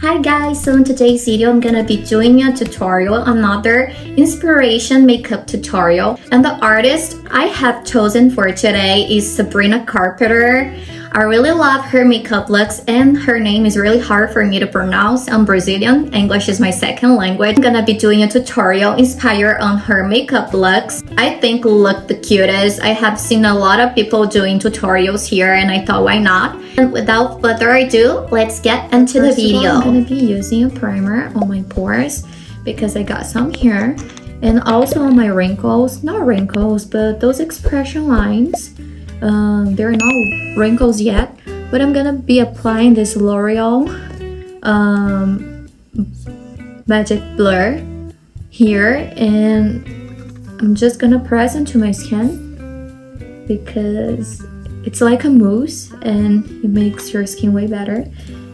Hi guys, so in today's video I'm gonna be doing a tutorial, another inspiration makeup tutorial, and the artist I have chosen for today is Sabrina Carpenter. I really love her makeup looks and her name is really hard for me to pronounce. I'm Brazilian, English is my second language. I'm gonna be doing a tutorial inspired on her makeup looks. I think look the cutest. I have seen a lot of people doing tutorials here and I thought why not? And without further ado, let's get into the video. I'm gonna be using a primer on my pores because I got some here, and also on my wrinkles, not wrinkles, but those expression lines. They're not wrinkles yet, but I'm gonna be applying this L'Oreal Magic Blur here, and I'm just gonna press into my skin because it's like a mousse and it makes your skin way better.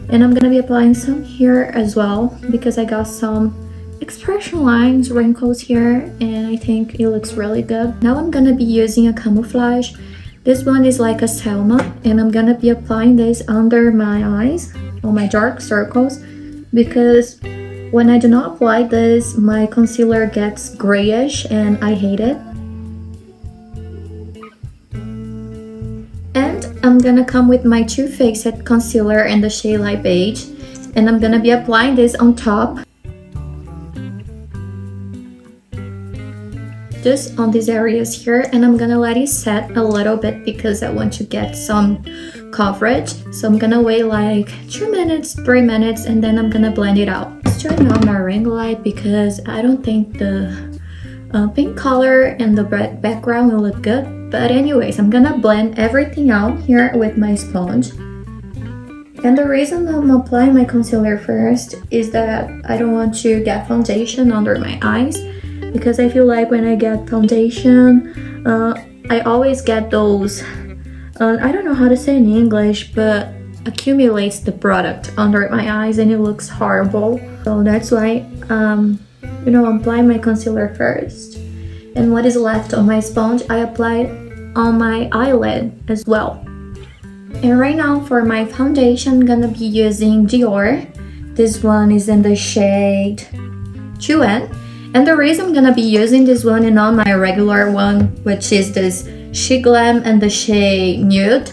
And I'm gonna be applying some here as well because I got some expression lines, wrinkles here, and I think it looks really good. Now I'm gonna be using a camouflage. This one is like a Selma, and I'm gonna be applying this under my eyes, on my dark circles, because when I do not apply this, my concealer gets grayish and I hate it. And I'm gonna come with my Too Faced concealer in the shade light beige, and I'm gonna be applying this on top, just on these areas here, and I'm gonna let it set a little bit because I want to get some coverage. So I'm gonna wait like 2 minutes, 3 minutes, and then I'm gonna blend it out. Let's turn on my ring light because I don't think the pink color and the red background will look good. But anyways, I'm gonna blend everything out here with my sponge. And the reason I'm applying my concealer first is that I don't want to get foundation under my eyes, because I feel like when I get foundation, I always get those, I don't know how to say in English, but accumulates the product under my eyes and it looks horrible. So that's why, I'm applying my concealer first. And what is left on my sponge, I apply on my eyelid as well. And right now for my foundation, I'm gonna be using Dior. This one is in the shade 2N. And the reason I'm gonna be using this one and not my regular one, which is this Sheglam and the shade Nude.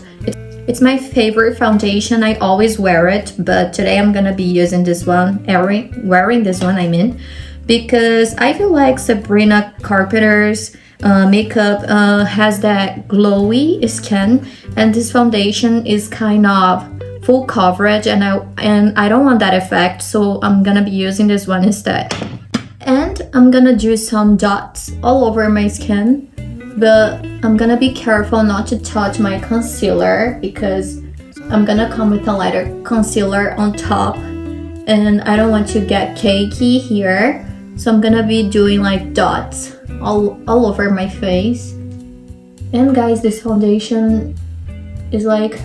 It's my favorite foundation, I always wear it, but today I'm gonna be using this one, wearing this one, because I feel like Sabrina Carpenter's makeup has that glowy skin, and this foundation is kind of full coverage, and I don't want that effect, so I'm gonna be using this one instead. And I'm gonna do some dots all over my skin, but I'm gonna be careful not to touch my concealer because I'm gonna come with a lighter concealer on top and I don't want to get cakey here. So I'm gonna be doing like dots all over my face. And guys, this foundation is like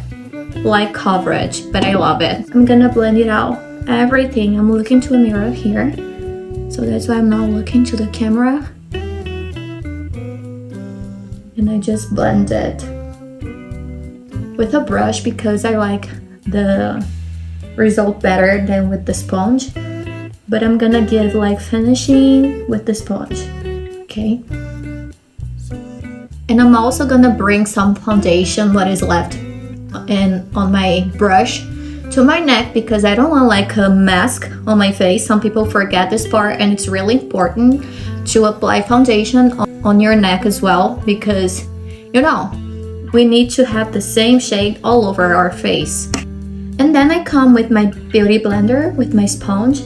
light coverage, but I love it. I'm gonna blend it out, everything. I'm looking to a mirror here, so that's why I'm not looking to the camera. And I just blend it with a brush because I like the result better than with the sponge. But I'm gonna give like finishing with the sponge, okay? And I'm also gonna bring some foundation, what is left, and on my brush to my neck because I don't want like a mask on my face. Some people forget this part, and it's really important to apply foundation on your neck as well because, we need to have the same shade all over our face. And then I come with my beauty blender with my sponge,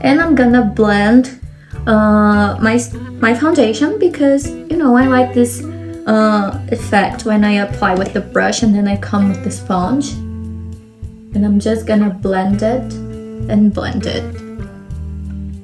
and I'm gonna blend my foundation because, I like this effect when I apply with the brush and then I come with the sponge. And I'm just gonna blend it and blend it.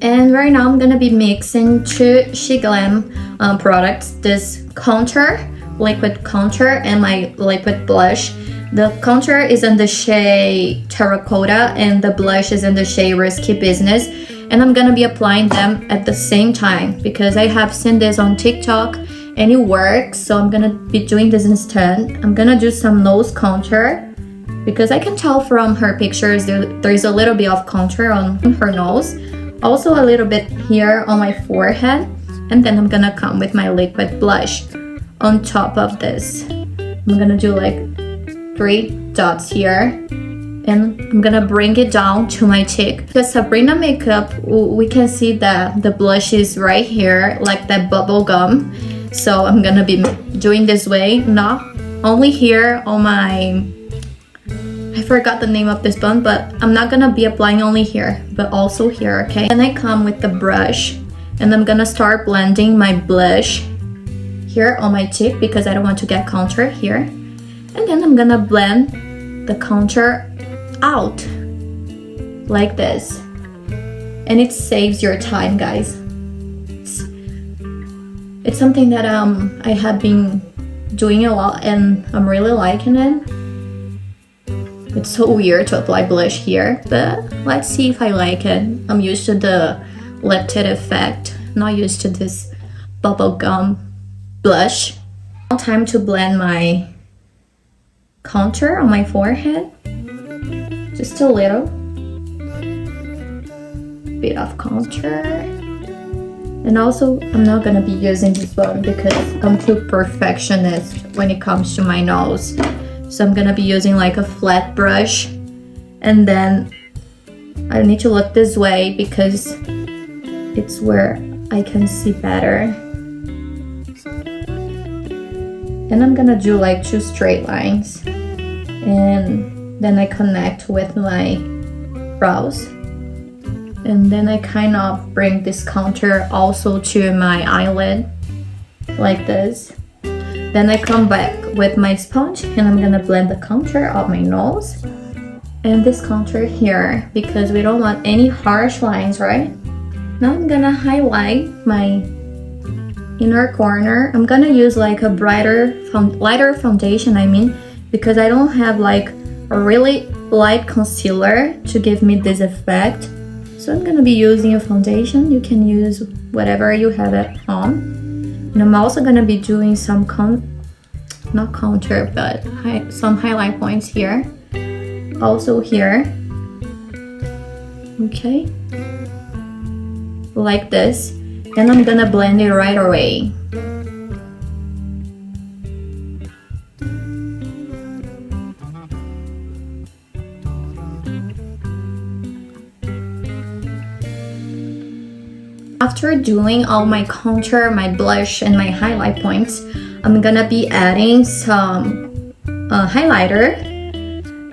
And right now I'm gonna be mixing two Sheglam products, this contour, liquid contour, and my liquid blush. The contour is in the shade Terracotta and the blush is in the shade Risky Business. And I'm gonna be applying them at the same time because I have seen this on TikTok and it works, so I'm gonna be doing this instead. I'm gonna do some nose contour because I can tell from her pictures there's a little bit of contour on her nose, also a little bit here on my forehead, and then I'm gonna come with my liquid blush on top of this. I'm gonna do like 3 dots here, and I'm gonna bring it down to my cheek. The Sabrina makeup, we can see that the blush is right here, like that bubble gum. So I'm gonna be doing this way, not only here on my, I forgot the name of this bun, but I'm not gonna be applying only here, but also here, okay? Then I come with the brush, and I'm gonna start blending my blush here on my cheek because I don't want to get contour here. And then I'm gonna blend the contour out like this, and it saves your time, guys. It's something that I have been doing a lot, and I'm really liking it. It's so weird to apply blush here, but let's see if I like it. I'm used to the lifted effect, not used to this bubblegum blush. Now time to blend my contour on my forehead. Just a little bit of contour. And also, I'm not gonna be using this one because I'm too perfectionist when it comes to my nose. So I'm gonna be using like a flat brush, and then I need to look this way because it's where I can see better. And I'm gonna do like 2 straight lines, and then I connect with my brows, and then I kind of bring this contour also to my eyelid like this. Then I come back with my sponge, and I'm gonna blend the contour of my nose and this contour here because we don't want any harsh lines, right? Now I'm gonna highlight my inner corner. I'm gonna use like a lighter foundation, because I don't have like a really light concealer to give me this effect. So I'm gonna be using a foundation. You can use whatever you have at home. And I'm also gonna be doing some not contour, but some highlight points here. Also here. Okay. Like this. And I'm gonna blend it right away. After doing all my contour, my blush, and my highlight points, I'm gonna be adding some highlighter.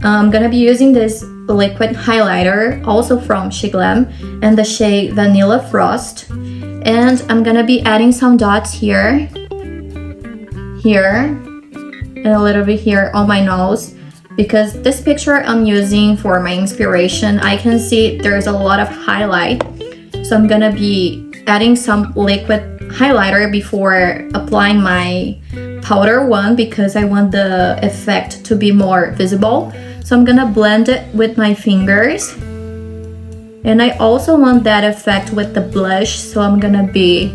I'm gonna be using this liquid highlighter, also from Sheglam, and the shade Vanilla Frost. And I'm gonna be adding some dots here, and a little bit here on my nose, because this picture I'm using for my inspiration, I can see there's a lot of highlight. So I'm gonna be adding some liquid highlighter before applying my powder one because I want the effect to be more visible. So I'm gonna blend it with my fingers. And I also want that effect with the blush, so I'm gonna be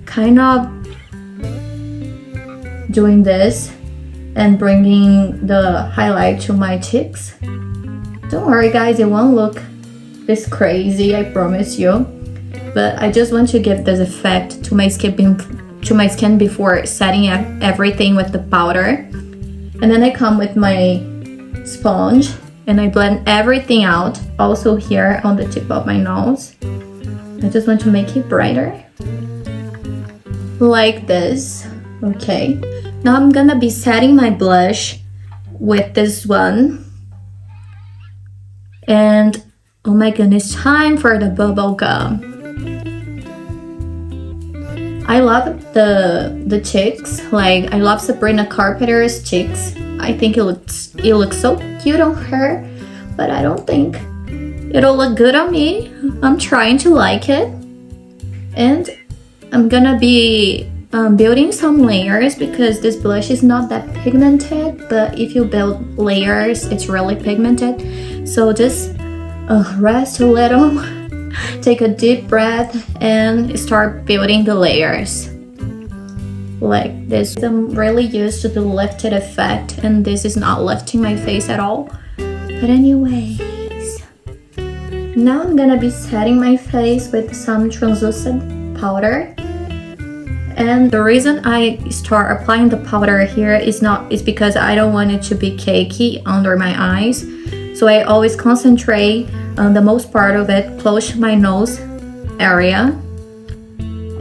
kind of doing this and bringing the highlight to my cheeks. Don't worry guys, it won't look this crazy, I promise you. But I just want to give this effect to my skin before setting everything with the powder. And then I come with my sponge and I blend everything out, also here on the tip of my nose. I just want to make it brighter. Like this. Okay. Now I'm gonna be setting my blush with this one. And oh my goodness, time for the bubble gum. I love the cheeks. Like I love Sabrina Carpenter's cheeks. I think it looks so cute on her, but I don't think it'll look good on me. I'm trying to like it. And I'm gonna be building some layers because this blush is not that pigmented, but if you build layers, it's really pigmented. So just rest a little, take a deep breath, and start building the layers. like this. I'm really used to the lifted effect, and this is not lifting my face at all. But anyways, now I'm gonna be setting my face with some translucent powder. And the reason I start applying the powder here is because I don't want it to be cakey under my eyes. So I always concentrate on the most part of it close to my nose area.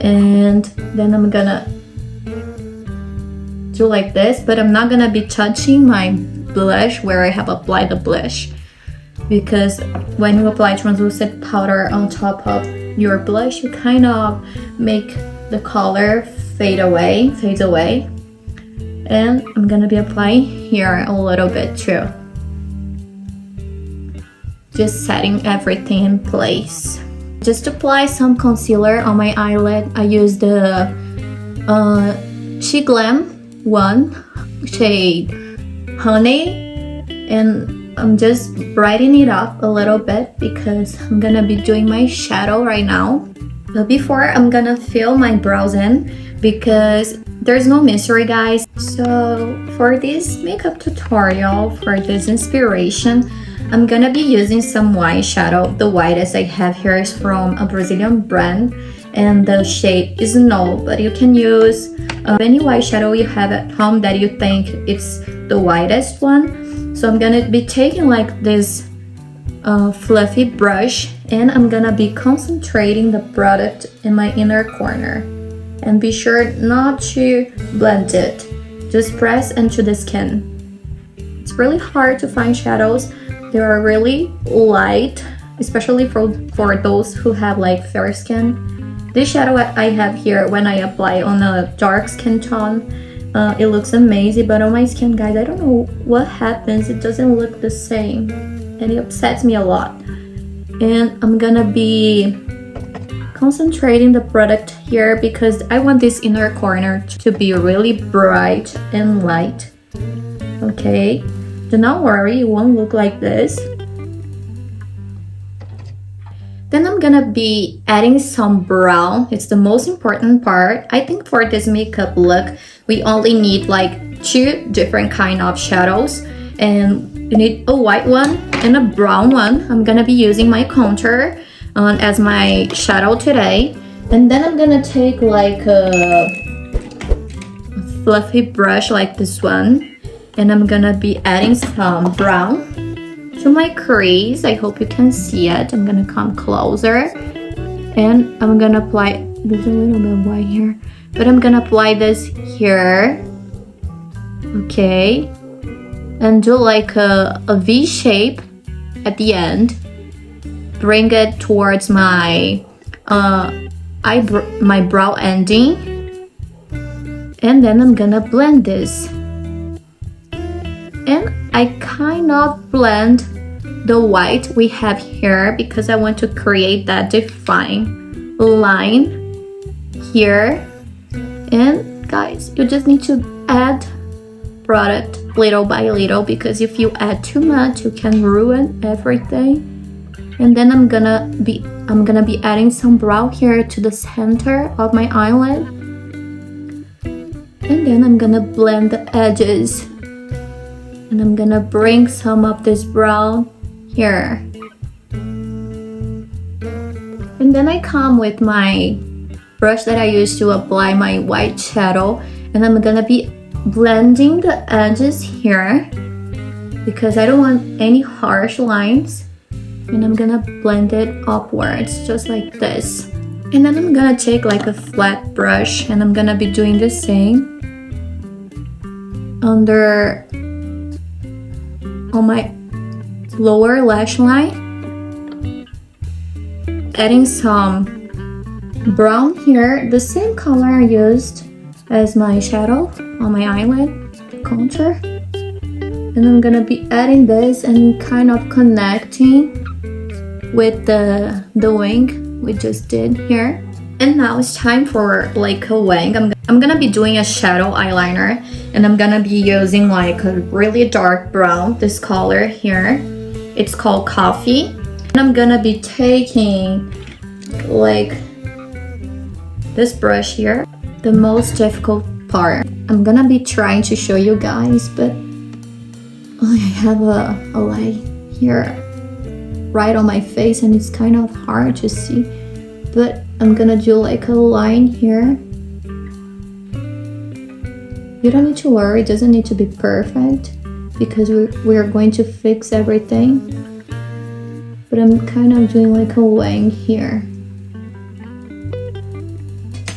And then I'm gonna do like this, but I'm not gonna be touching my blush where I have applied the blush, because when you apply translucent powder on top of your blush, you kind of make the color fades away. And I'm gonna be applying here a little bit too, just setting everything in place. Just apply some concealer on my eyelid. I use the Sheglam shade Honey, and I'm just brightening it up a little bit because I'm gonna be doing my shadow right now. But before, I'm gonna fill my brows in because there's no mystery, guys. So for this makeup tutorial, for this inspiration, I'm gonna be using some white shadow. The whitest I have here is from a Brazilian brand, and the shade is Snow, but you can use any white shadow you have at home that you think it's the whitest one. So I'm gonna be taking like this fluffy brush, and I'm gonna be concentrating the product in my inner corner. And be sure not to blend it, just press into the skin. It's really hard to find shadows. They are really light, especially for those who have like fair skin. This shadow I have here, when I apply on a dark skin tone, it looks amazing, but on my skin, guys, I don't know what happens. It doesn't look the same, and it upsets me a lot. And I'm gonna be concentrating the product here because I want this inner corner to be really bright and light. Okay, do not worry, it won't look like this. Then I'm gonna be adding some brown. It's the most important part. I think for this makeup look, we only need like 2 different kind of shadows, and you need a white one and a brown one. I'm gonna be using my contour as my shadow today. And then I'm gonna take like a fluffy brush like this one, and I'm gonna be adding some brown to my crease. I hope you can see it. I'm gonna come closer, and I'm gonna apply, there's a little bit of white here, but I'm gonna apply this here, okay, and do like a V shape at the end. Bring it towards my my brow ending, and then I'm gonna blend this. And I kind of blend the white we have here because I want to create that defined line here. And guys, you just need to add product little by little, because if you add too much, you can ruin everything. And then I'm gonna be adding some brown here to the center of my eyelid, and then I'm gonna blend the edges, and I'm gonna bring some of this brown here. And then I come with my brush that I use to apply my white shadow, and I'm gonna be blending the edges here because I don't want any harsh lines. And I'm gonna blend it upwards, just like this. And then I'm gonna take like a flat brush, and I'm gonna be doing the same on my lower lash line, adding some brown here, the same color I used as my shadow on my eyelid, the contour. And I'm gonna be adding this and kind of connecting with the wing we just did here. And now it's time for like a wing. I'm gonna be doing a shadow eyeliner, and I'm gonna be using like a really dark brown, this color here. It's called Coffee. And I'm gonna be taking like this brush here. The most difficult part. I'm gonna be trying to show you guys, but I have a light here right on my face and it's kind of hard to see, but I'm gonna do like a line here. You don't need to worry, it doesn't need to be perfect because we're going to fix everything, but I'm kind of doing like a wing here.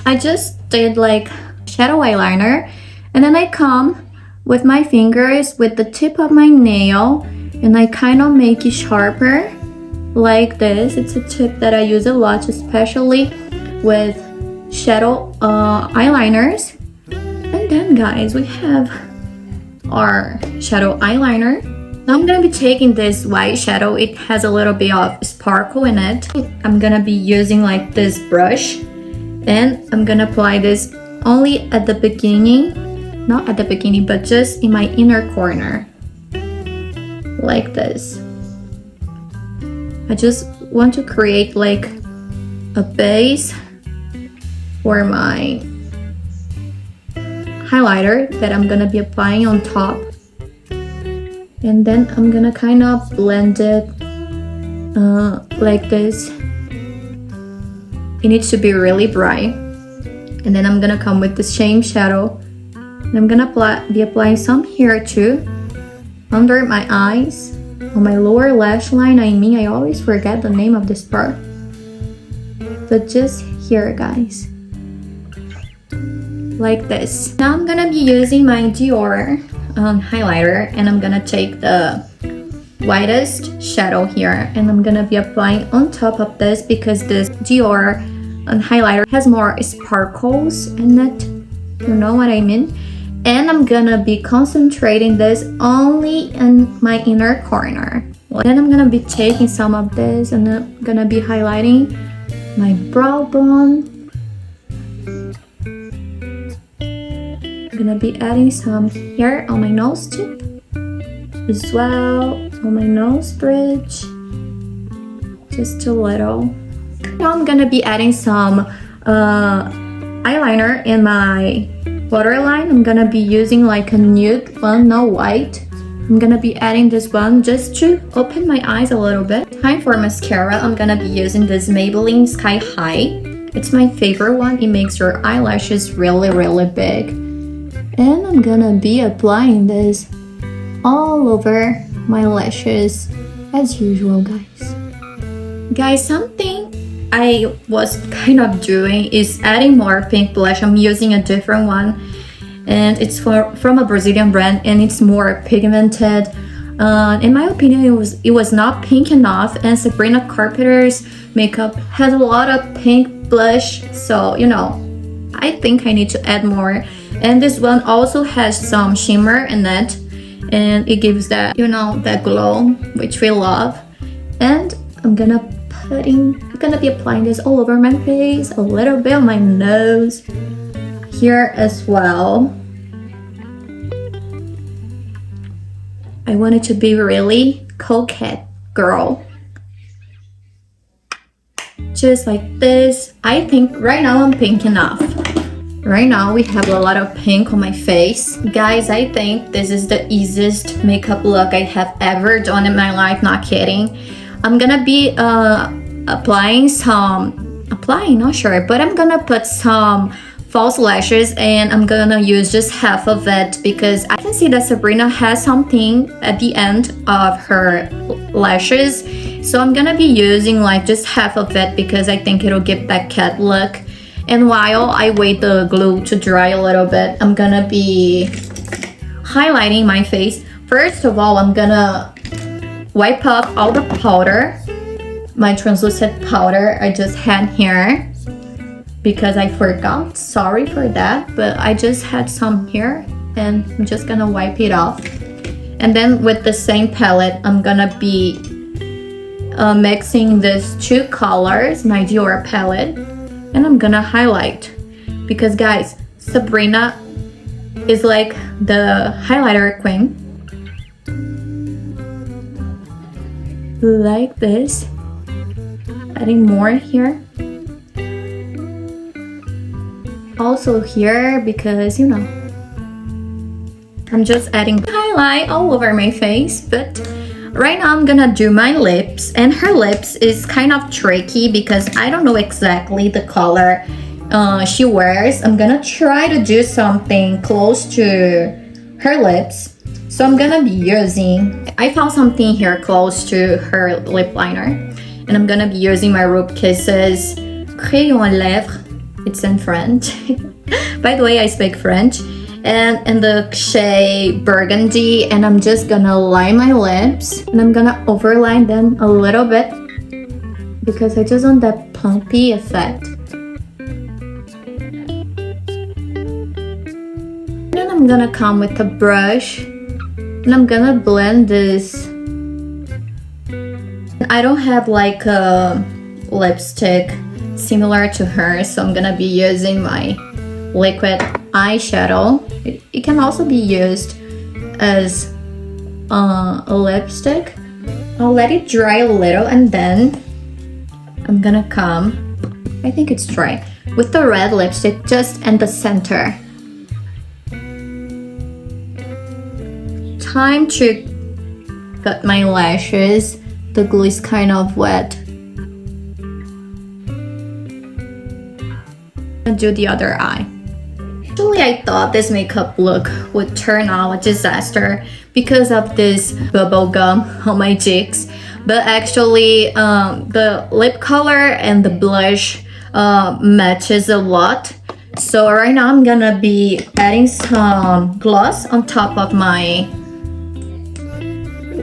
I just did like shadow eyeliner, and then I come with my fingers with the tip of my nail and I kind of make it sharper like this. It's a tip that I use a lot, especially with shadow eyeliners. And then guys, we have our shadow eyeliner. Now I'm gonna be taking this white shadow. It has a little bit of sparkle in it. I'm gonna be using like this brush, and I'm gonna apply this only at the beginning, not at the beginning, but just in my inner corner, like this. I just want to create like a base for my highlighter that I'm gonna be applying on top, and then I'm gonna kind of blend it like this. It needs to be really bright, and then I'm gonna come with the same shadow and I'm gonna be applying some here too, under my eyes, on my lower lash line. I always forget the name of this part, but just here guys, like this. Now I'm gonna be using my Dior highlighter, and I'm gonna take the whitest shadow here and I'm gonna be applying on top of this because this Dior highlighter has more sparkles in it, you know what I mean. And I'm gonna be concentrating this only in my inner corner. Then I'm gonna be taking some of this and I'm gonna be highlighting my brow bone. I'm gonna be adding some here on my nose tip, as well on my nose bridge, just a little. Now I'm gonna be adding some eyeliner in my waterline. I'm gonna be using like a nude one, not white. I'm gonna be adding this one just to open my eyes a little bit. Time for mascara. I'm gonna be using this Maybelline Sky High. It's my favorite one. It makes your eyelashes really, really big. And I'm gonna be applying this all over my lashes as usual, guys. Guys, something I was kind of doing is adding more pink blush. I'm using a different one, and it's from a Brazilian brand, and it's more pigmented. In my opinion, it was not pink enough, and Sabrina Carpenter's makeup has a lot of pink blush, so you know, I think I need to add more. And this one also has some shimmer in it, and it gives that, you know, that glow which we love. And I'm gonna be applying this all over my face, a little bit on my nose here as well. I want it to be really coquette, girl. Just like this. I think right now I'm pink enough. Right now we have a lot of pink on my face. Guys, I think this is the easiest makeup look I have ever done in my life, not kidding. I'm gonna be not sure, but I'm gonna put some false lashes, and I'm gonna use just half of it because I can see that Sabrina has something at the end of her lashes. So I'm gonna be using like just half of it because I think it'll give that cat look. And while I wait the glue to dry a little bit, I'm gonna be highlighting my face. First of all, I'm gonna wipe off all the powder, my translucent powder I just had here, because I forgot. Sorry for that, but I just had some here and I'm just gonna wipe it off. And then with the same palette, I'm gonna be mixing these two colors, my Dior palette, and I'm gonna highlight. Because guys, Sabrina is like the highlighter queen. Like this. Adding more here. also here because, you know, I'm just adding highlight all over my face. But right now I'm gonna do my lips, and her lips is kind of tricky because I don't know exactly the color she wears. I'm gonna try to do something close to her lips. So I'm gonna be using, I found something here close to her lip liner, and I'm gonna be using my Ruby Kisses Crayon à Lèvres. It's in French. By the way, I speak French. And in the shade Burgundy, and I'm just gonna line my lips, and I'm gonna overline them a little bit because I just want that plumpy effect. Then I'm gonna come with a brush, and I'm gonna blend this. I don't have like a lipstick similar to her, so I'm gonna be using my liquid eyeshadow. It can also be used as a lipstick. I'll let it dry a little, and then I'm gonna come, I think it's dry, with the red lipstick just in the center. Time to cut my lashes. The glue is kind of wet. I'll do the other eye. Actually, I thought this makeup look would turn out a disaster because of this bubble gum on my cheeks. But actually, the lip color and the blush matches a lot. So right now I'm gonna be adding some gloss on top of my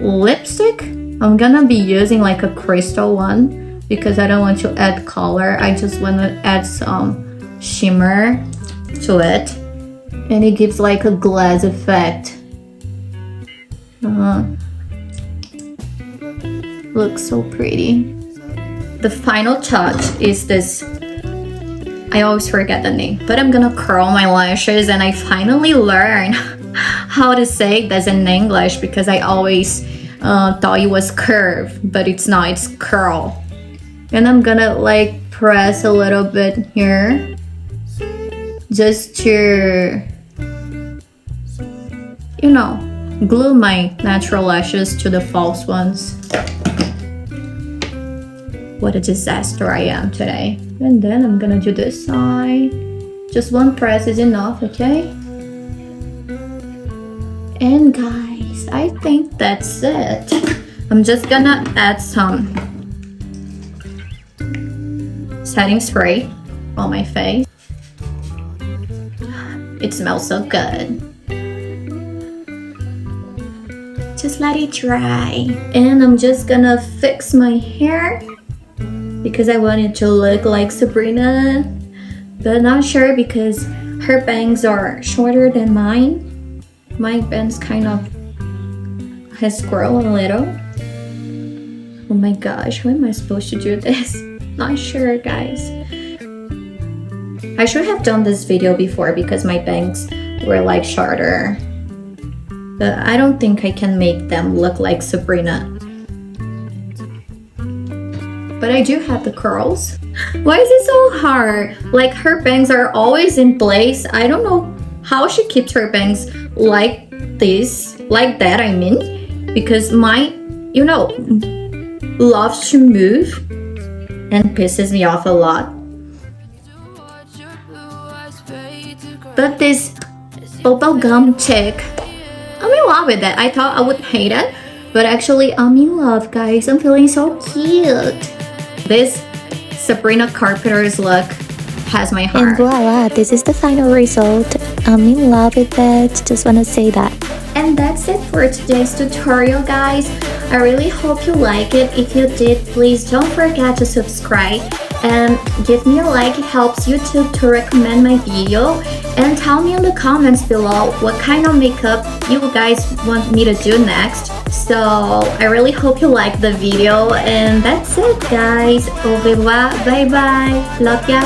lipstick. I'm gonna be using like a crystal one because I don't want to add color. I just want to add some shimmer to it, and it gives like a glass effect. Looks so pretty. The final touch is this, I always forget the name, but I'm gonna curl my lashes, and I finally learned how to say this in English because I always thought it was curve, but it's not, it's curl. And I'm gonna like press a little bit here just to, you know, glue my natural lashes to the false ones. What a disaster I am today. And then I'm gonna do this side. Just one press is enough, okay? And guys, I think that's it. I'm just gonna add some setting spray on my face. It smells so good. Just let it dry. And I'm just gonna fix my hair because I want it to look like Sabrina, but not sure because her bangs are shorter than mine. My bangs kind of has grown a little. Oh my gosh, how am I supposed to do this? Not sure, guys. I should have done this video before because my bangs were like shorter. But I don't think I can make them look like Sabrina. But I do have the curls. Why is it so hard? Like her bangs are always in place. I don't know how she keeps her bangs like this, like that I mean. Because mine, you know, loves to move and pisses me off a lot. But this bubblegum chick, I'm in love with it. I thought I would hate it, but actually I'm in love, guys. I'm feeling so cute. This Sabrina Carpenter's look has my heart. And voila, this is the final result. I'm in love with it. Just want to say that. And that's it for today's tutorial, guys. I really hope you like it. If you did, please don't forget to subscribe and give me a like. It helps YouTube to recommend my video. And tell me in the comments below what kind of makeup you guys want me to do next. So I really hope you like the video. And that's it, guys. Au revoir. Bye bye. Love ya.